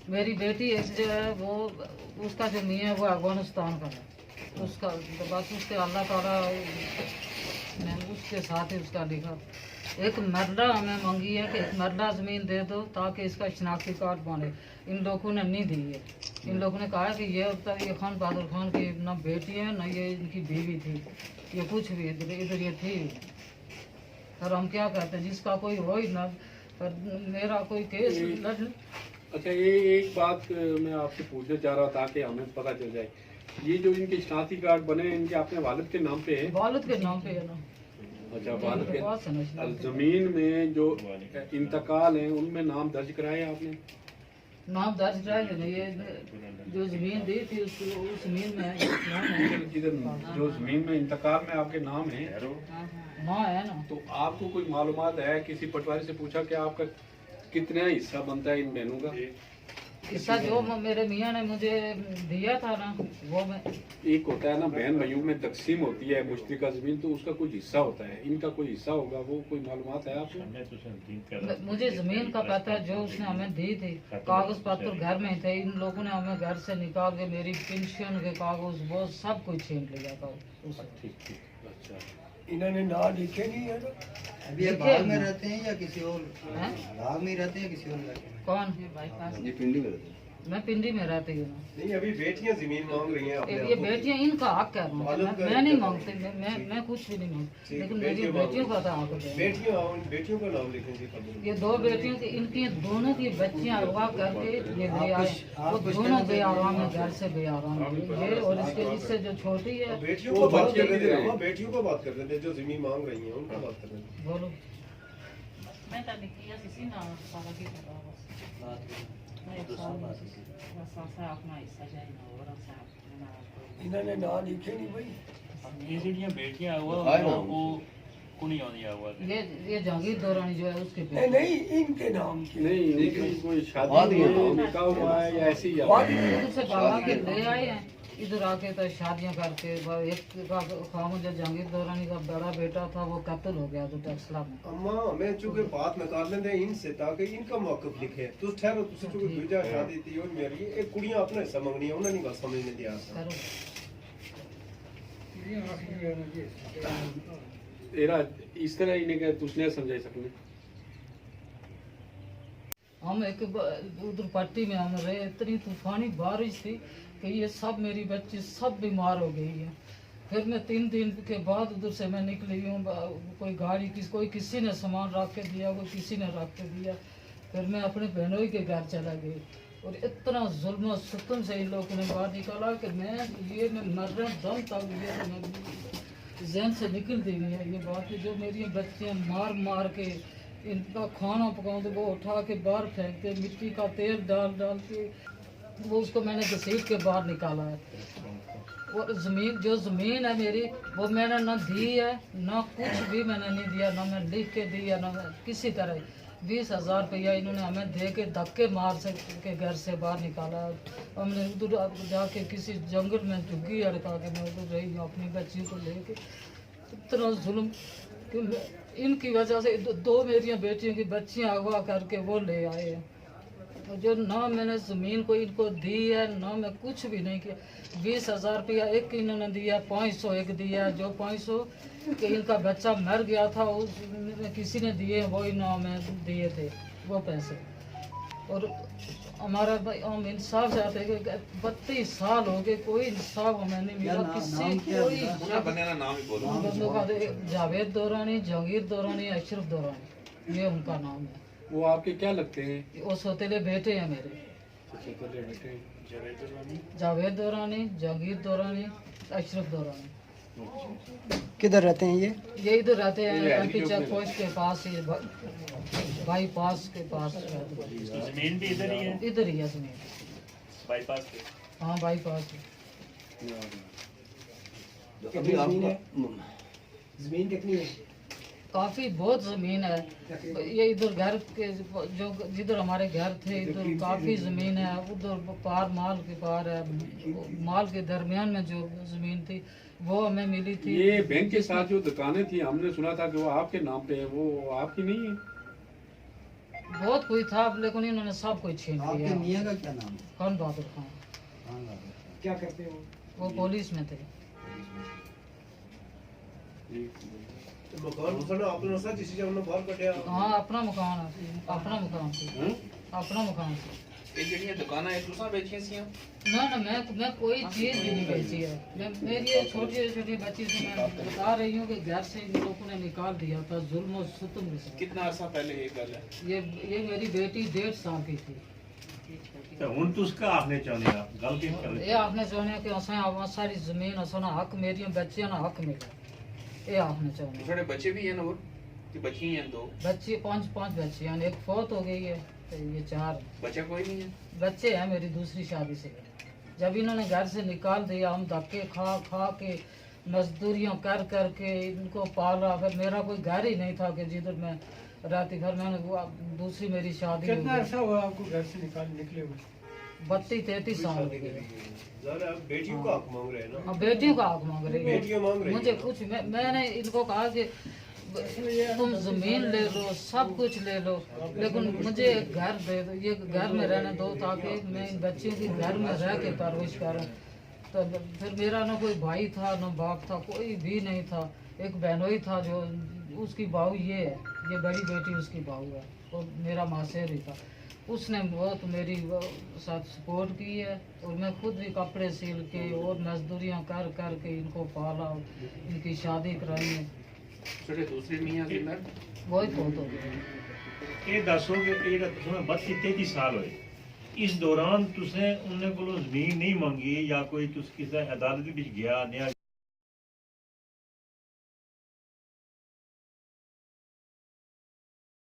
मेरी बेटी एक जो है वो उसका जो मियाँ है वो अफगानिस्तान का है, उसका तो बस उसके अल्लाह ताला ने उसके साथ ही उसका लिखा। एक मरला हमें मांगी है कि एक मरला ज़मीन दे दो ताकि इसका शनाख्ती कार्ड बने। इन लोगों ने नहीं दी है। इन लोगों ने कहा है कि ये खान बहादुर खान की ना बेटी है ना ये इनकी बीवी थी, ये कुछ भी इधर ये थी। और हम क्या कहते हैं जिसका कोई हो ही ना, पर मेरा कोई केस लड़। अच्छा, ये एक बात मैं आपसे पूछना चाह रहा था कि हमें पता चल जाए, ये जो इनके शनाख्ती कार्ड बने इनके अपने वालिद के नाम पे है? वालिद के नाम पे है ना। अच्छा, वालिद के पास है ना शनाख्ती। जमीन में जो इंतकाल है उनमें नाम दर्ज कराए आपने? नाम दर्ज कराए ना, ये जो जमीन दी थी उस जमीन में नाम है। इधर जो जमीन में इंतकाल में आपके नाम है हाँ है ना। तो आपको कोई मालूमात है, किसी पटवारी से पूछा कि आपका कितना हिस्सा बनता है इन बहनों का? हिस्सा जो मेरे मियाँ ने मुझे दिया था ना वो मैं। एक होता है ना बहन भाइयों में तकसीम होती है मुश्तरका जमीन, तो उसका कुछ हिस्सा होता है, इनका कोई हिस्सा होगा, वो कोई मालूमात है आपको? मुझे जमीन का पता है जो उसने हमें दी थी, कागज पत्र घर में थे। इन लोगों ने हमें घर से निकाल के मेरी पेंशन के कागज वो सब कुछ छीन लिया था उससे। ठीक। अच्छा, इन्होंने ना लिखे नहीं है ना। अभी ये बाग में रहते हैं या किसी और हैं? बाग में ही रहते हैं किसी और रहते हैं? कौन? ये पिंडी में रहते हैं। मैं पिंडी में रहती हूँ। नहीं, अभी बेटियां जमीन मांग रही हैं अपने ये आप को। बेटियां इनका हक है, मैं नहीं मांगती, मैं कुछ भी नहीं मांगती, लेकिन मेरी बेटियों का तो हक है। बेटियों का नाम लिखें जी कब्र में। ये दो बेटियों की इनकी दोनों की बच्चियां अगवा करके ये ले आए, वो दोनों बेआराम है, घर से बेआराम है ये। और इससे जो छोटी है बेटियों को बात कर रहे थे, हम बेटियों को बात कर रहे थे जो जमीन मांग रही हैं उनका बात कर रहे थे। बोलो। मैं तभी किया किसी ना सारा की तरह बस मैं एक साल बस ऐसा अपना हिस्सा चाहिए ना और ऐसा इन्होंने ना लिखे नहीं भाई। ये ਜਿਹੜੀਆਂ ਬੇਟੀਆਂ हुआ वो कुनी आਉਂਦੀ ਆ हुआ ये जहांगीर दौरानी जो है उसके नहीं नहीं, इनके नाम की नहीं इनकी कोई शादी है, निकाह हुआ है या ऐसी ही है? इधर से भागा के ले आए हैं, इधर आके तो शादियां करके। एक का खामोद जहांगीर दौरानी का बड़ा बेटा था वो कत्ल हो गया तो टेक्सला में। अम्मा मैं चूंकि बात निकाल लेंगे इनसे ताकि इनका मौकफ लिखे तो ठहरो तुझे चूंकि दूजा शादी थी और मेरी एक कुड़ियां अपना हिस्सा मंगनी है उन्हें नहीं बस समझने दिया करो। एरा इस तरह इन्हें क्या तुझने समझाई सकने? हम एक उधर पट्टी में हम रहे, इतनी तूफानी बारिश थी कि ये सब मेरी बच्ची सब बीमार हो गई है। फिर मैं 3 दिन के बाद उधर से मैं निकली हूँ, कोई गाड़ी कोई किसी ने सामान रख के दिया, कोई किसी ने रख के दिया। फिर मैं अपने बहनोई के घर चला गई और इतना जुल्म और सितम से इन लोगों ने बाहर निकाला कि मैं मर रहा दम तक ये जहन से निकलती नहीं है ये बात। जो मेरी बच्चियाँ मार मार के इनका खाना पकाते वो उठा के बाहर फेंकते, मिट्टी का तेल डाल डाल के वो उसको मैंने घसीट के बाहर निकाला है। और ज़मीन है मेरी वो मैंने ना दी है ना कुछ भी मैंने नहीं दिया, ना मैं लिख के दी है ना मैं किसी तरह। 20,000 रुपया इन्होंने हमें दे के धक्के मार से के घर से बाहर निकाला। हमने उधर जाके किसी जंगल में झुग्गी अड़का के मैं उधर रही हूँ अपनी बच्ची को लेके। इतना जुल्म कि इनकी वजह से 2 मेरी बेटियों की बच्चियाँ अगवा करके वो ले आए हैं। जो ना मैंने ज़मीन को इनको दी है ना मैं कुछ भी नहीं किया। 20,000 रुपया एक इन्होंने दिया, 500 एक दिया, जो 500 कि इनका बच्चा मर गया था उस किसी ने दिए, वही नाम में दिए थे वो पैसे। और हमारा भाई हम इंसाफ चाहते हैं कि 32 साल हो गए कोई इंसाफ हमें नहीं मिला किसी कोई बंदों का। जावेद दौरानी, जहांगीर दौरानी, अशरफ दौरानी ये उनका नाम है। वो आपके क्या लगते हैं? वो सौतेले बेटे हैं मेरे, जावेद दौरानी, जहांगीर दौरानी, अशरफ दौरानी। किधर रहते हैं ये इधर रहते हैं एमपी चेक पोस्ट के पास, ये बाईपास के पास रहते हैं। जमीन भी इधर ही है? इधर ही है जमीन, बाईपास पे। हाँ बाईपास। अभी आपको जमीन कितनी है? काफी बहुत जमीन है। ये इधर घर के जो जिधर हमारे घर थे इधर काफी जमीन है, उधर पार माल के पार है, माल के दरमियान में जो जमीन थी वो हमें मिली थी। ये बैंक के साथ जो दुकानें थी हमने सुना था कि वो आपके नाम पे है, वो आपकी नहीं है? बहुत कोई था लेकिन इन्होंने सब कुछ छीन आपके लिया। मियाँ का क्या नाम है? खान बहादुर खान, क्या करते हो? वो पुलिस में थे। तो मकान बना आपने सच इसी जगह बाहर कटिया हाँ अपना मकान है, अपना मकान थी, अपना मकान थी। ਇਹ ਜਿਹੜੀਆਂ ਦੁਕਾਨਾਂ ਇਹ ਤੁਸੀਂ ਵੇਚੀਆਂ ਸੀ ना ना मैं कोई चीज भी नहीं बेची है। मेरी ये छोटी छोटी बच्ची से मैं बता रही हूँ कि घर से इन लोगों ने निकाल दिया था जुल्म और सितम के साथ। ਕਿੰਨਾ ਅਰਸਾ ਪਹਿਲੇ ਇਹ ਗੱਲ ਹੈ ये मेरी बेटी 1.5 साल की थी। तो हुन तुस का आखने चाहने आप गल की कर ये आखने चाहने कि असां सारी जमीन असां हक मेरी बच्चियां ना हक मिले, ये आखने चाहने। ਤੁਹਾਡੇ ਬੱਚੇ ਵੀ ਹਨ ਹੋਰ ਕਿ ਬੱਚੀਆਂ ਹਨ ਦੋ बच्ची पांच बच्चियां हैं, एक फौत हो गई है तो ये 4 ਬੱਚਾ ਕੋਈ ਨਹੀਂ ਹੈ बच्चे हैं मेरी दूसरी शादी से। जब इन्होंने घर से निकाल दिया, हम धक्के खा खा के मजदूरियां कर कर के इनको पाला। फिर मेरा कोई घर ही नहीं था कि जिधर मैं रहती। फिर मैंने दूसरी मेरी शादी कितना अर्सा हुआ आपको घर से निकले हुए? 32-33 साल हो गए। ज़रा बेटियों का हक मांग रहे हैं ना अब बेटियों का हक मांग रही बेटियां मांग है रही मुझे हैं। कुछ मैंने इनको कहा कि तुम जमीन ले लो, सब कुछ ले लो, लेकिन मुझे एक घर दे दो, ये घर में रहने दो ताकि मैं इन बच्चियों की घर में रह के परवरिश करूं। तो फिर मेरा ना कोई भाई था ना बाप था, कोई भी नहीं था। एक बहनोई था जो उसकी बहू ये है, ये बड़ी बेटी उसकी बहू है और मेरा मासेर ही था। उसने बहुत मेरी साथ सपोर्ट की है और मैं खुद भी कपड़े सिल के और मजदूरियां कर कर के इनको पाला, इनकी शादी कराई है। ਤੁਹਾਡੇ ਦੂਸਰੇ ਮੀਆਂ ਕਿੰਨਾ वही बहुत हो गया। ये दसो कि जेड़ा तुसें 32-33 साल होए इस दौरान तुसें उन्हें कोलों जमीन नहीं मंगी या कोई तुस किसी अदालत विच गया न्याय